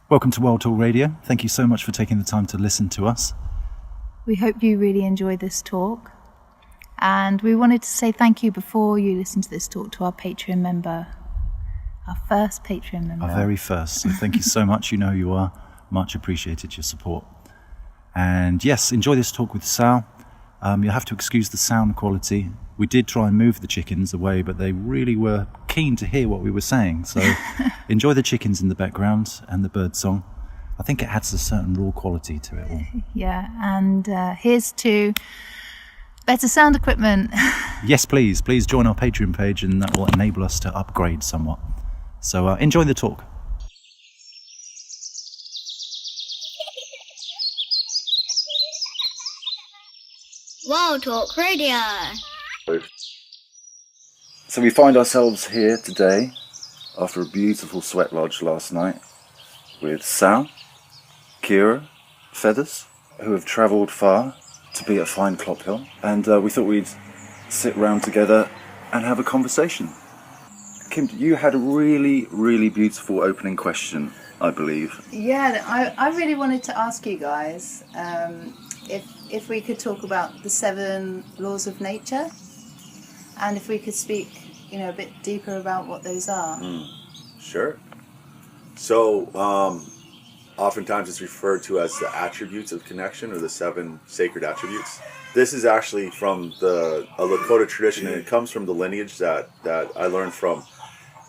Welcome to World Talk Radio. Thank you so much for taking the time to listen to us. We hope you really enjoyed this talk. And we wanted to say thank you before you listen to this talk to our Patreon member, our first Patreon member. Our very first. So thank you so much. You know you are. Much appreciated your support. And yes, enjoy this talk with Sal. You'll have to excuse the sound quality. We did try and move the chickens away, but they really were keen to hear what we were saying. So enjoy the chickens in the background and the bird song. I think it adds a certain raw quality to it all. Yeah, and here's to better sound equipment. Yes, please. Please join our Patreon page and that will enable us to upgrade somewhat. So enjoy the talk. World Talk Radio. So we find ourselves here today after a beautiful sweat lodge last night with Sal, Kira, Feathers, who have travelled far to be at fine Clophill, and we thought we'd sit round together and have a conversation. Kim, you had a really, really beautiful opening question, I believe. Yeah, I really wanted to ask you guys if we could talk about the 7 laws of nature, and if we could speak, a bit deeper about what those are. Sure. So, oftentimes it's referred to as the attributes of connection, or the 7 sacred attributes. This is actually from a Lakota tradition, and it comes from the lineage that I learned from.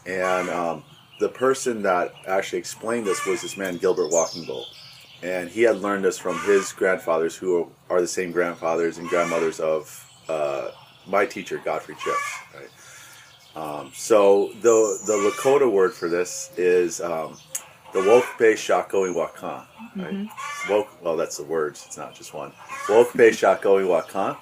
And the person that actually explained this was this man, Gilbert Walking Bull. And he had learned this from his grandfathers, who are the same grandfathers and grandmothers of my teacher, Godfrey Chips. Right? So the Lakota word for this is the Wokpe Shako Wakan. Right? Well, that's the words. It's not just one. Wokpe Shako Wakan.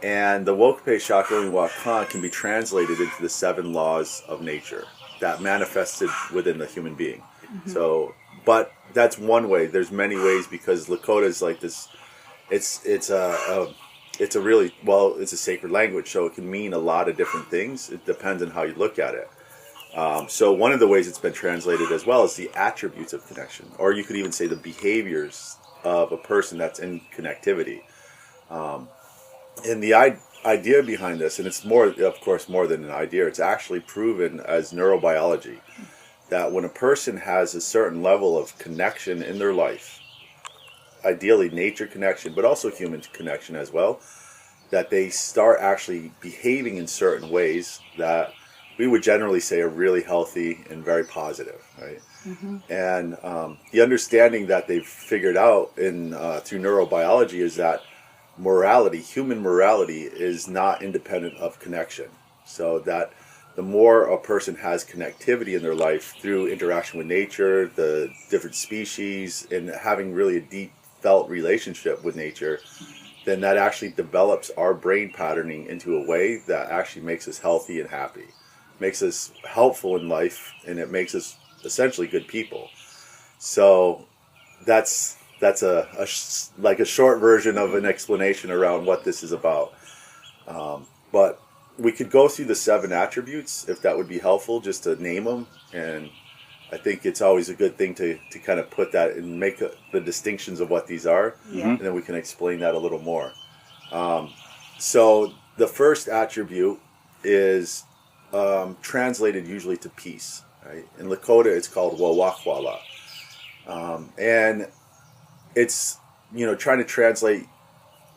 And the Wokpe Shako Wakan can be translated into the 7 laws of nature that manifested within the human being. So, but that's one way. There's many ways, because Lakota is like this. It's a really, it's a sacred language, so it can mean a lot of different things. It depends on how you look at it. So one of the ways it's been translated as well is the attributes of connection, or you could even say the behaviors of a person that's in connectivity. And the idea behind this, and it's more, of course, more than an idea, it's actually proven as neurobiology, that when a person has a certain level of connection in their life, ideally nature connection, but also human connection as well, that they start actually behaving in certain ways that we would generally say are really healthy and very positive, right? And the understanding that they've figured out through neurobiology is that human morality is not independent of connection. So that the more a person has connectivity in their life through interaction with nature, the different species, and having really a deep felt relationship with nature, then that actually develops our brain patterning into a way that actually makes us healthy and happy, makes us helpful in life, and it makes us essentially good people. So that's like a short version of an explanation around what this is about. But we could go through the 7 attributes, if that would be helpful, just to name them. And I think it's always a good thing to kind of put that and make the distinctions of what these are. And then we can explain that a little more. So the first attribute is translated usually to peace. Right? In Lakota, it's called Wawakwala. And it's, trying to translate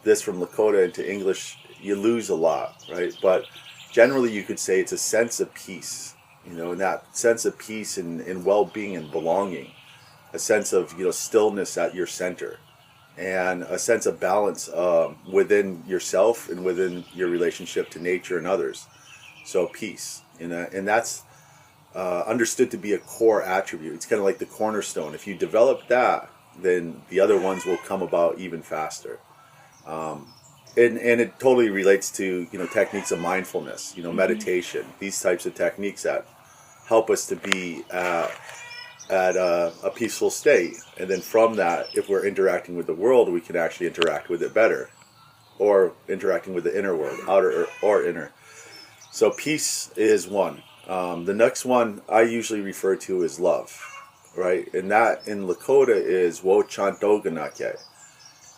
this from Lakota into English, you lose a lot, right? But generally you could say it's a sense of peace, and that sense of peace and well-being and belonging, a sense of, stillness at your center, and a sense of balance within yourself and within your relationship to nature and others. So peace, and that's understood to be a core attribute. It's kind of like the cornerstone. If you develop that, then the other ones will come about even faster. And it totally relates to, techniques of mindfulness, meditation, these types of techniques that help us to be at a peaceful state. And then from that, if we're interacting with the world, we can actually interact with it better, or interacting with the inner world, outer or inner. So peace is one. The next one I usually refer to as love. right? And that in Lakota is wo chantoganake.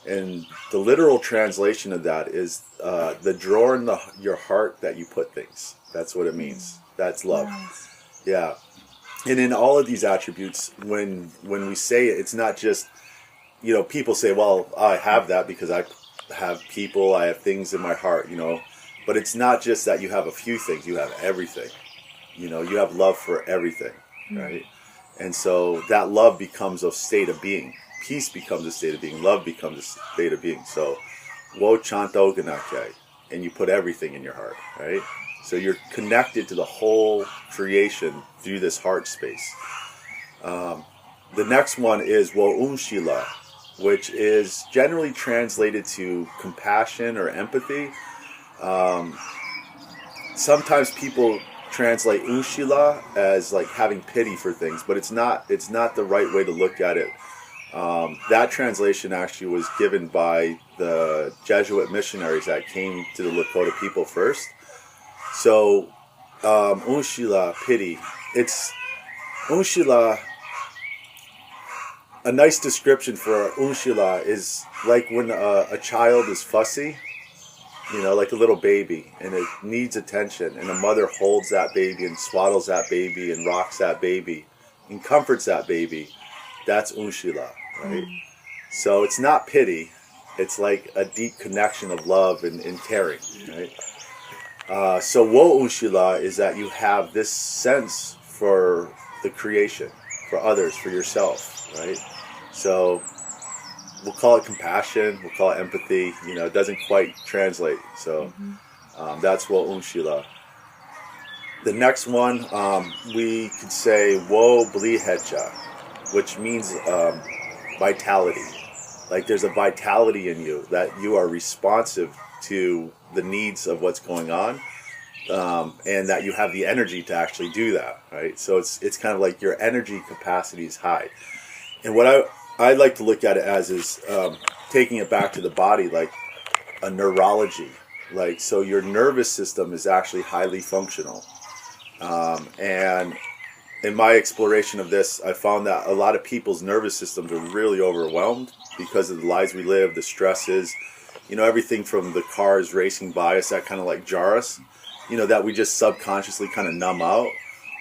And the literal translation of that is the drawer in your heart that you put things. That's what it means. That's love. Nice. Yeah. And in all of these attributes, when we say it, it's not just, people say, well, I have that because I have people, I have things in my heart, But it's not just that you have a few things, you have everything. You have love for everything, right? And so that love becomes a state of being. Peace becomes a state of being. Love becomes a state of being. So, wo chanto ganake, and you put everything in your heart, right? So you're connected to the whole creation through this heart space. The next one is wo unshila, which is generally translated to compassion or empathy. Sometimes people translate unshila as like having pity for things, but it's not the right way to look at it. That translation actually was given by the Jesuit missionaries that came to the Lakota people first. So unshila, pity. It's unshila. A nice description for unshila is like when a child is fussy, like a little baby, and it needs attention, and a mother holds that baby and swaddles that baby and rocks that baby and comforts that baby. That's unshila, right? So it's not pity, it's like a deep connection of love and caring, right? So wo unshila is that you have this sense for the creation, for others, for yourself, right? So we'll call it compassion, we'll call it empathy. It doesn't quite translate. So that's wo unshila. The next one, we could say wo blihecha, which means vitality. Like there's a vitality in you, that you are responsive to the needs of what's going on, and that you have the energy to actually do that, right? So it's kind of like your energy capacity is high. And what I like to look at it as is taking it back to the body, like a neurology. Like, so your nervous system is actually highly functional. And in my exploration of this, I found that a lot of people's nervous systems are really overwhelmed because of the lives we live, the stresses, everything from the cars racing by us that kind of like jar us, that we just subconsciously kind of numb out.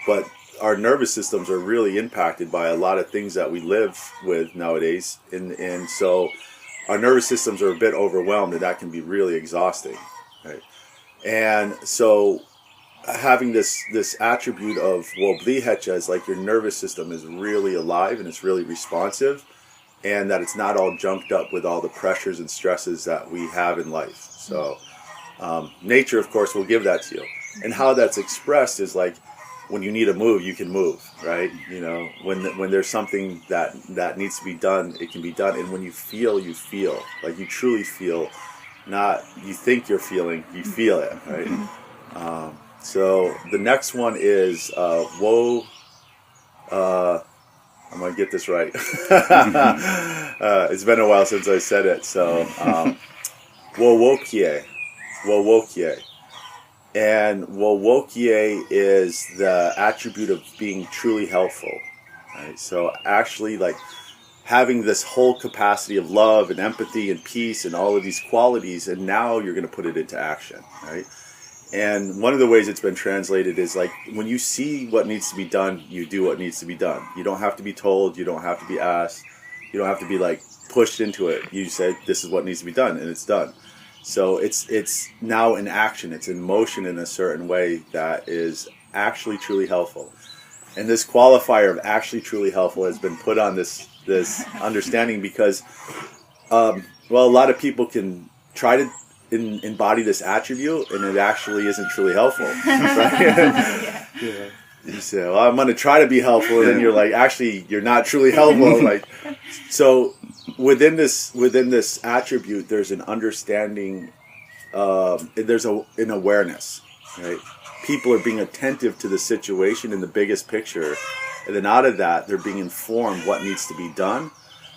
But our nervous systems are really impacted by a lot of things that we live with nowadays. And so our nervous systems are a bit overwhelmed, and that can be really exhausting, right? And so having this attribute of wo blihecha is like your nervous system is really alive and it's really responsive, and that it's not all junked up with all the pressures and stresses that we have in life. So nature, of course, will give that to you. And how that's expressed is like, when you need to move, you can move, right? When there's something that needs to be done, it can be done. And when you feel, like you truly feel, not you think you're feeling, you feel it, right? So the next one is wo. I'm gonna get this right. It's been a while since I said it. So wo wokie. And wo wokie is the attribute of being truly helpful, right? So actually, like having this whole capacity of love and empathy and peace and all of these qualities, and now you're going to put it into action, right? And one of the ways it's been translated is like, when you see what needs to be done, you do what needs to be done. You don't have to be told, you don't have to be asked, you don't have to be like pushed into it. You say, this is what needs to be done, and it's done. So it's now in action, it's in motion in a certain way that is actually truly helpful. And this qualifier of actually truly helpful has been put on this understanding because, a lot of people can try to embody this attribute, and it actually isn't truly helpful, right? Yeah. You say, well, I'm going to try to be helpful, and then you're like, actually, you're not truly helpful. Like, so within this attribute, there's an understanding, there's an awareness, right? People are being attentive to the situation in the biggest picture, and then out of that, they're being informed what needs to be done.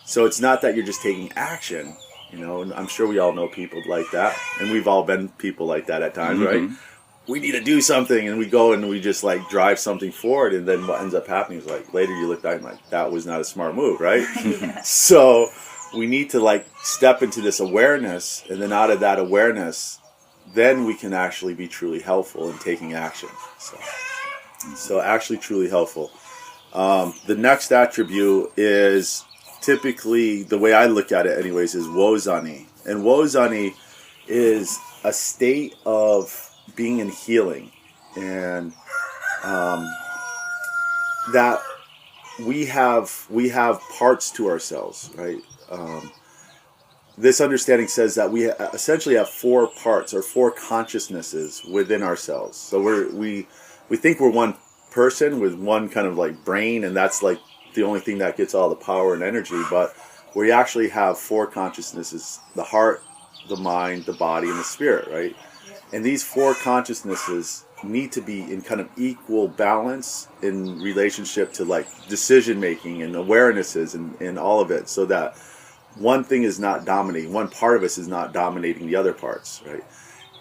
So it's not that you're just taking action, and I'm sure we all know people like that, and we've all been people like that at times, right? we need to do something, and we go and we just like drive something forward, and then what ends up happening is like later you look back and like that was not a smart move, right? So we need to like step into this awareness, and then out of that awareness, then we can actually be truly helpful in taking action. So actually truly helpful. The next attribute is typically, the way I look at it anyways, is wozani. And wozani is a state of being in healing, and that we have parts to ourselves, right? This understanding says that we essentially have 4 parts or 4 consciousnesses within ourselves. So we think we're one person with one kind of like brain, and that's like the only thing that gets all the power and energy, but we actually have 4 consciousnesses: the heart, the mind, the body, and the spirit, right? And these 4 consciousnesses need to be in kind of equal balance in relationship to like decision making and awarenesses and all of it, so that one thing is not dominating, one part of us is not dominating the other parts, right?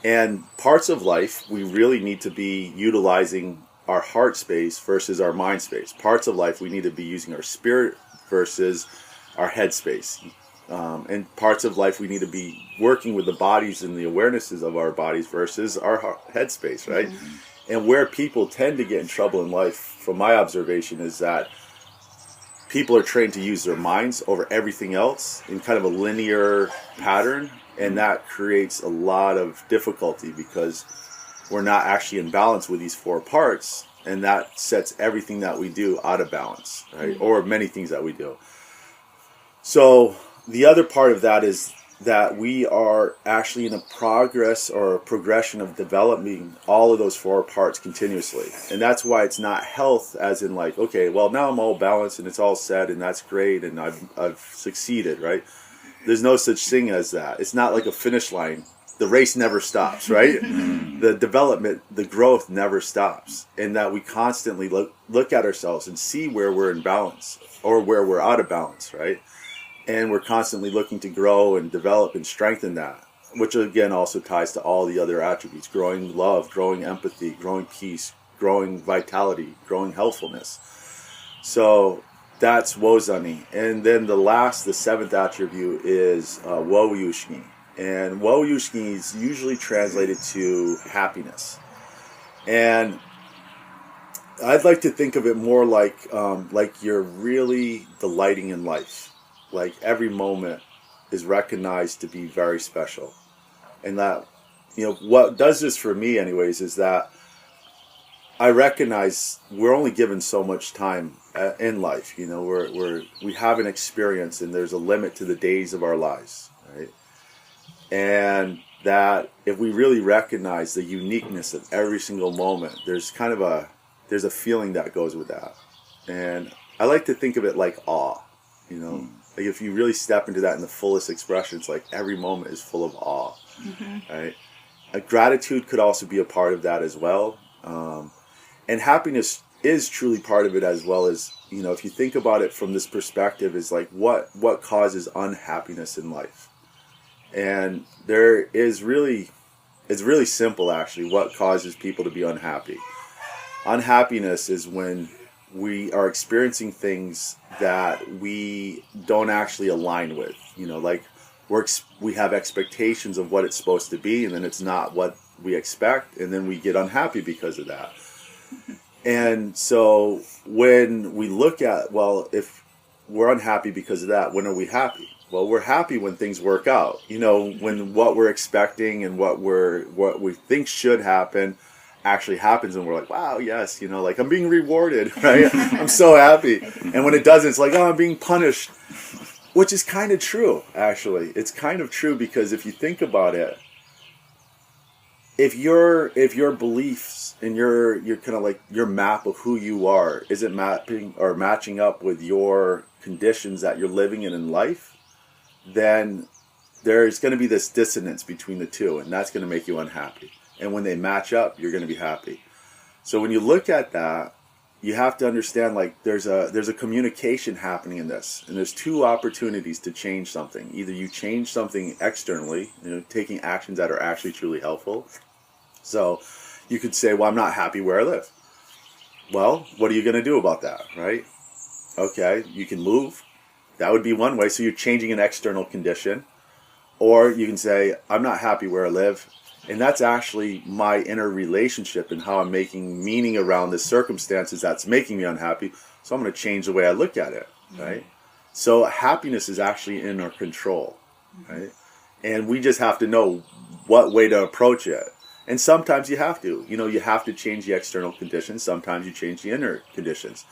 And parts of life, we really need to be utilizing our heart space versus our mind space. Parts of life, we need to be using our spirit versus our head space. And parts of life, we need to be working with the bodies and the awarenesses of our bodies versus our head space, right? Mm-hmm. And where people tend to get in trouble in life, from my observation, is that people are trained to use their minds over everything else in kind of a linear pattern, and that creates a lot of difficulty because we're not actually in balance with these 4 parts, and that sets everything that we do out of balance, right? Mm-hmm. Or many things that we do. So the other part of that is that we are actually in a progress or a progression of developing all of those 4 parts continuously. And that's why it's not health as in like, okay, well, now I'm all balanced and it's all set and that's great and I've succeeded, right? There's no such thing as that. It's not like a finish line. The race never stops, right? The development, the growth never stops. And that we constantly look at ourselves and see where we're in balance or where we're out of balance, right? And we're constantly looking to grow and develop and strengthen that, which again also ties to all the other attributes: growing love, growing empathy, growing peace, growing vitality, growing healthfulness. So that's wozani. And then the 7th attribute is woyushni. And woyushni is usually translated to happiness. And I'd like to think of it more like you're really delighting in life. Like every moment is recognized to be very special. And that, what does this for me anyways is that I recognize we're only given so much time in life. We have an experience and there's a limit to the days of our lives, right? And that if we really recognize the uniqueness of every single moment, there's a feeling that goes with that. And I like to think of it like awe, Like if you really step into that in the fullest expression, it's like every moment is full of awe, right? Gratitude could also be a part of that as well. And happiness is truly part of it as well. As, if you think about it from this perspective, is like what causes unhappiness in life? And it's really simple actually, what causes people to be unhappy. Unhappiness is when we are experiencing things that we don't actually align with. Like we have expectations of what it's supposed to be, and then it's not what we expect, and then we get unhappy because of that. And so when we look at, well, if we're unhappy because of that, when are we happy? Well, we're happy when things work out. When what we're expecting and what we think should happen actually happens, and we're like, wow, yes, like I'm being rewarded, right? I'm so happy. And when it doesn't, it's like, oh, I'm being punished, which is kind of true, actually. It's kind of true, because if you think about it, if your beliefs and your kind of like your map of who you are isn't mapping or matching up with your conditions that you're living in life, then there's going to be this dissonance between the two, and that's going to make you unhappy. And when they match up, you're going to be happy. So when you look at that, you have to understand, like, there's a communication happening in this, and there's 2 opportunities to change something. Either you change something externally, taking actions that are actually truly helpful. So You could say, well, I'm not happy where I live. Well, what are you going to do about that, right? Okay, you can move. That would be one way. So you're changing an external condition. Or you can say, I'm not happy where I live. And that's actually my inner relationship and how I'm making meaning around the circumstances that's making me unhappy. So I'm going to change the way I look at it, right? So happiness is actually in our control, right? And we just have to know what way to approach it. And sometimes you have to. You have to change the external conditions. Sometimes you change the inner conditions.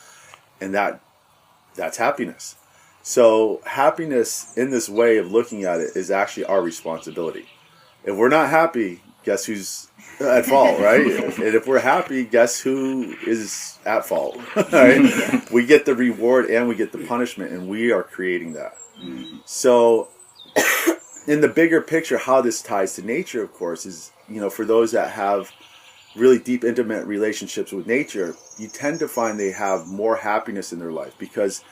And that's happiness. So happiness in this way of looking at it is actually our responsibility. If we're not happy, guess who's at fault, right? And if we're happy, guess who is at fault, right? We get the reward and we get the punishment, and we are creating that. So in the bigger picture, how this ties to nature, of course, is, for those that have really deep, intimate relationships with nature, you tend to find they have more happiness in their life, because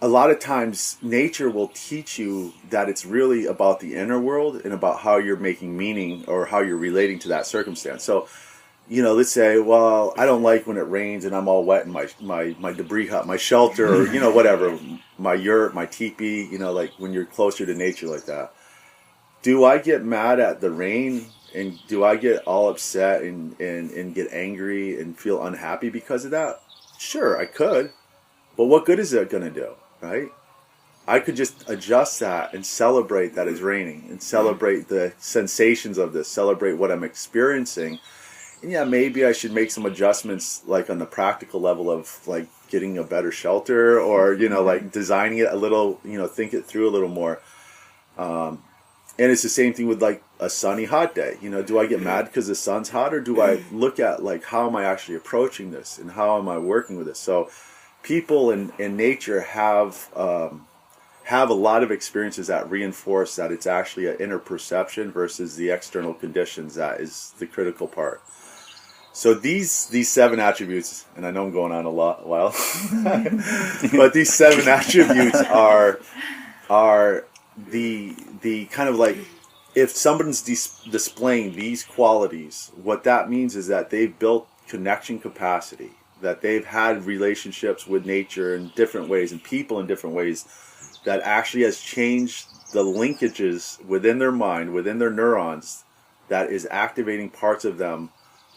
a lot of times nature will teach you that it's really about the inner world and about how you're making meaning or how you're relating to that circumstance. So, let's say, well, I don't like when it rains and I'm all wet in my debris hut, my shelter, or, whatever, my yurt, my teepee, like when you're closer to nature like that. Do I get mad at the rain, and do I get all upset and get angry and feel unhappy because of that? Sure, I could. But what good is it going to do? Right? I could just adjust that and celebrate that it's raining, and celebrate the sensations of this, celebrate what I'm experiencing. And yeah, maybe I should make some adjustments, like on the practical level of like getting a better shelter, or, like designing it a little, think it through a little more. And it's the same thing with like a sunny, hot day. Do I get mad because the sun's hot, or do I look at like, how am I actually approaching this and how am I working with this? So people in nature have a lot of experiences that reinforce that it's actually an inner perception versus the external conditions that is the critical part. So these 7 attributes, and I know I'm going on a while, but these 7 attributes are the kind of like, if someone's displaying these qualities, what that means is that they've built connection capacity, that they've had relationships with nature in different ways and people in different ways, that actually has changed the linkages within their mind, within their neurons, that is activating parts of them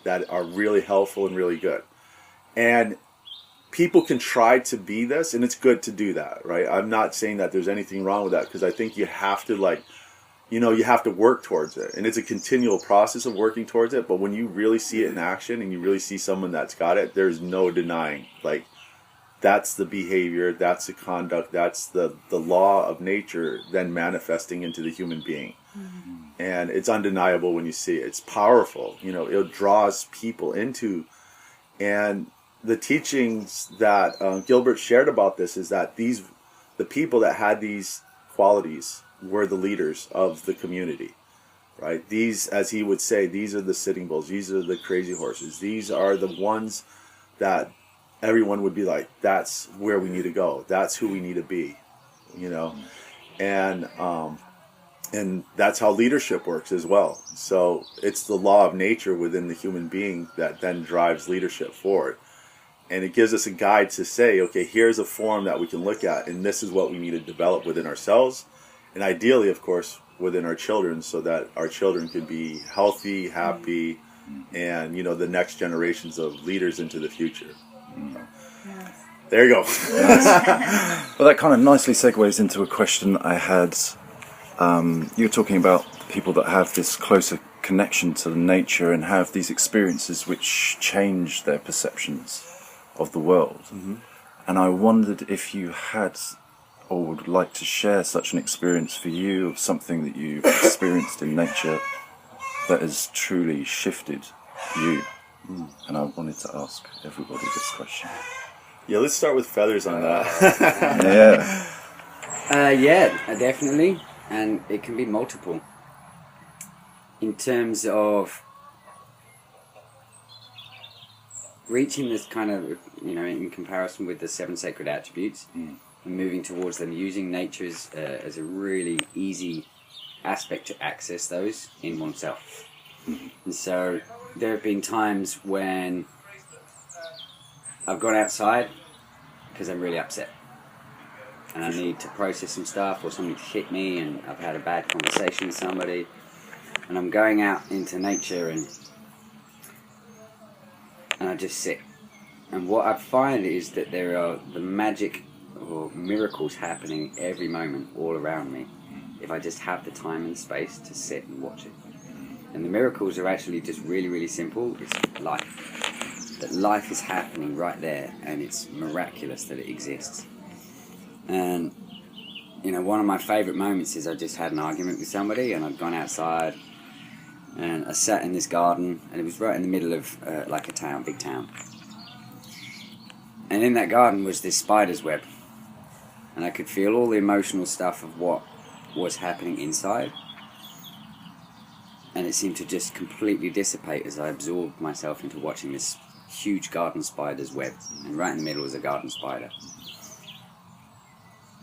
that are really helpful and really good. And people can try to be this, and it's good to do that, right? I'm not saying that there's anything wrong with that, because I think you have to you have to work towards it, and it's a continual process of working towards it. But when you really see it in action and you really see someone that's got it, there's no denying, like, that's the behavior, that's the conduct, that's the law of nature then manifesting into the human being. And it's undeniable when you see it. It's powerful. It draws people into, and the teachings that Gilbert shared about this is that the people that had these qualities were the leaders of the community, right? These, as he would say, these are the sitting bulls, these are the crazy horses, these are the ones that everyone would be like, that's where we need to go, that's who we need to be, and that's how leadership works as well. So it's the law of nature within the human being that then drives leadership forward. And it gives us a guide to say, okay, here's a form that we can look at, and this is what we need to develop within ourselves, and ideally, of course, within our children, so that our children can be healthy, happy, and, the next generations of leaders into the future. There you go. Well, that kind of nicely segues into a question I had. You were talking about people that have this closer connection to nature and have these experiences which change their perceptions of the world. And I wondered if you had or would like to share such an experience for you, of something that you've experienced in nature that has truly shifted you. And I wanted to ask everybody this question. Yeah, let's start with Feathers on that. Yeah, definitely. And it can be multiple. In terms of reaching this kind of, in comparison with the 7 sacred attributes, and moving towards them, using nature as a really easy aspect to access those in oneself. And so there have been times when I've gone outside because I'm really upset and I need to process some stuff, or somebody hit me and I've had a bad conversation with somebody, and I'm going out into nature and I just sit. And what I find is that there are the magic or miracles happening every moment all around me if I just have the time and space to sit and watch it. And the miracles are actually just really, really simple. It's life. That life is happening right there, and it's miraculous that it exists. And, you know, one of my favourite moments is I just had an argument with somebody, and I'd gone outside, and I sat in this garden, and it was right in the middle of like a town, big town. And in that garden was this spider's web, and I could feel all the emotional stuff of what was happening inside. And it seemed to just completely dissipate as I absorbed myself into watching this huge garden spider's web. And right in the middle was a garden spider.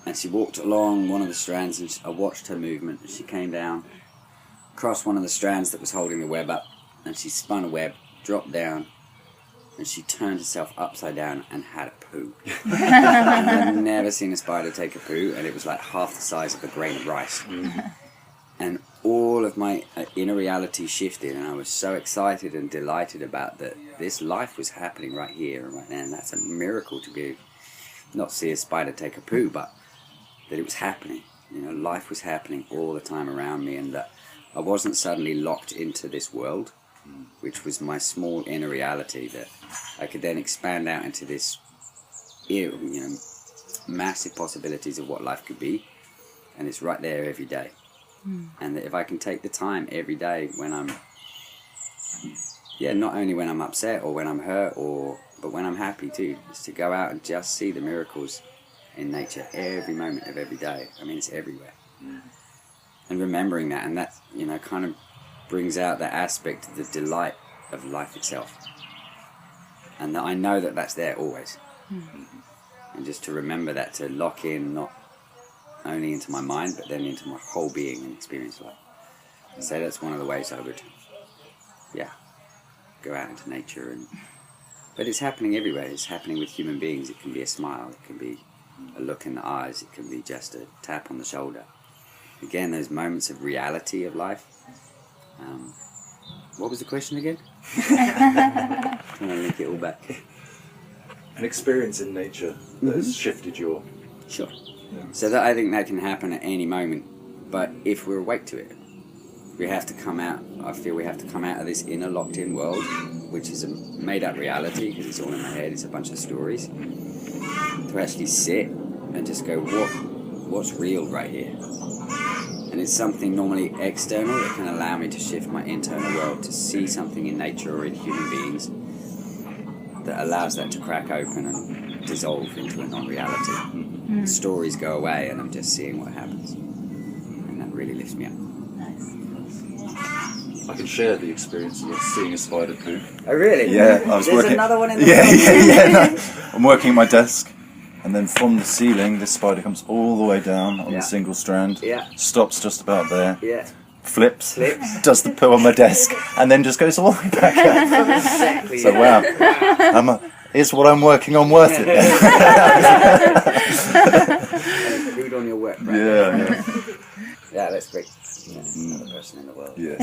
And she walked along one of the strands, and I watched her movement. She came down, crossed one of the strands that was holding the web up, and she spun a web, dropped down, and she turned herself upside down and had a poo. And I've never seen a spider take a poo, and it was like half the size of a grain of rice. And all of my inner reality shifted, and I was so excited and delighted about that this life was happening right here and right now, and that's a miracle to be, not see a spider take a poo, but that it was happening. You know, life was happening all the time around me, and that I wasn't suddenly locked into this world, which was my small inner reality, that I could then expand out into this, you know, massive possibilities of what life could be, and it's right there every day. And that if I can take the time every day when I'm, not only when I'm upset or when I'm hurt, but when I'm happy too, is to go out and just see the miracles in nature every moment of every day. I mean, it's everywhere. And remembering that, and that, you know, kind of brings out that aspect of the delight of life itself. And that I know that that's there always. And just to remember that, to lock in, not only into my mind, but then into my whole being and experience life. So that's one of the ways I would, go out into nature. But it's happening everywhere. It's happening with human beings. It can be a smile, it can be a look in the eyes, it can be just a tap on the shoulder. Again, those moments of reality of life. What was the question again? Trying to link it all back. An experience in nature that has shifted your... Sure. So that, I think that can happen at any moment, but if we're awake to it, we have to come out. I feel we have to come out of this inner locked-in world, which is a made-up reality because it's all in my head. It's a bunch of stories. To actually sit and just go, what's real right here? And it's something normally external that can allow me to shift my internal world to see something in nature or in human beings that allows that to crack open and dissolve into a non-reality. The stories go away and I'm just seeing what happens, and that really lifts me up. Nice. I can share the experience of seeing a spider poo. Oh really? Yeah, I was There's working... another one in the No. I'm working at my desk, and then from the ceiling this spider comes all the way down on a single strand, stops just about there, flips, does the poo on my desk, and then just goes all the way back up. Exactly. So wow, is what I'm working on worth it? Food on your work, right? Yeah, Yeah, that's great. Another person in the world. yeah.